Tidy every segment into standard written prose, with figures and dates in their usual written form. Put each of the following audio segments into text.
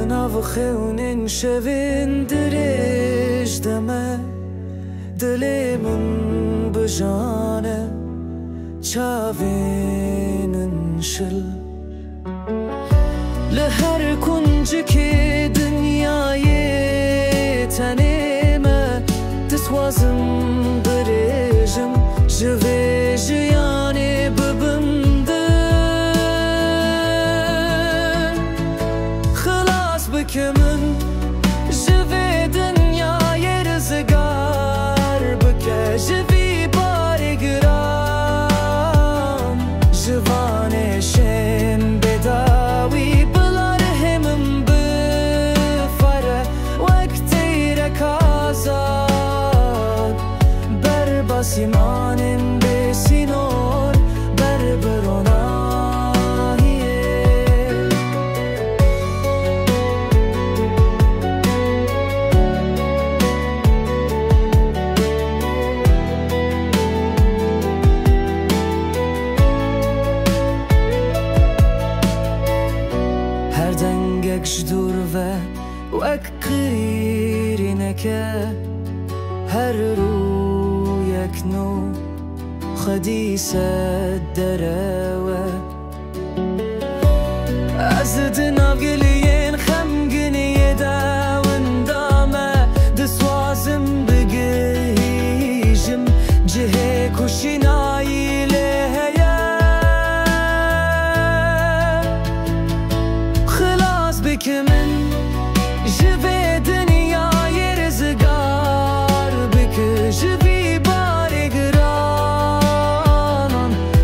نافخون شوین درش دمه دل من بجانه چاوین انشل لهر کنج که دنیای تنیمه دسوازم برجم جوه جیانی ببندن خلاص بکمن جوه دنیای رزگار بکه جوی باری گرام جوانشن بداوی بلار همم بفره وقتی رکازاد بر باسیمانم بسینور بر برونایه هر دنگش دور و قریرینکه هر رو یک نو خدیس دروه از دناو گلین خمگنی داون دامه دسوازم بگیجم جه کشینایی لهیه خلاص بکمن جوه دنیای رزگار بکه جوی باری گرانان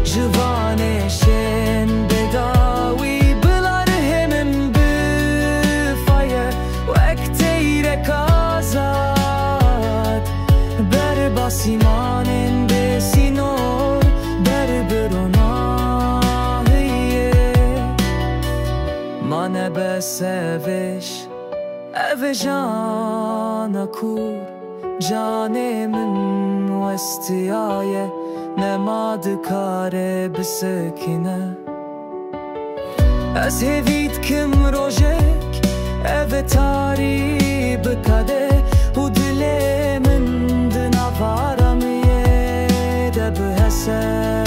جوانشن بداوی بلار همم بفایه وقتی رکازاد بر باسیمانن بسینور بر برونایه مانه بسوش او جانا کور جان من وستیایه نماد کاره بسکینه از هیوید کم روژک او تاری بکده و دل من دنوارمیه دبهسه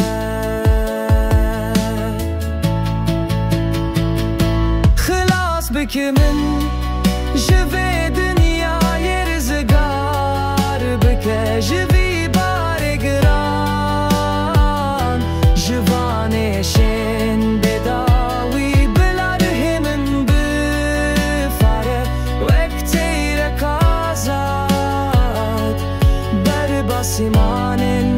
خلاص بکمن جوه دنیای رزگار بکه جوی باری گران جوانشن بداوی بلار همم بفاره وقتی رکازاد بر باسیمانن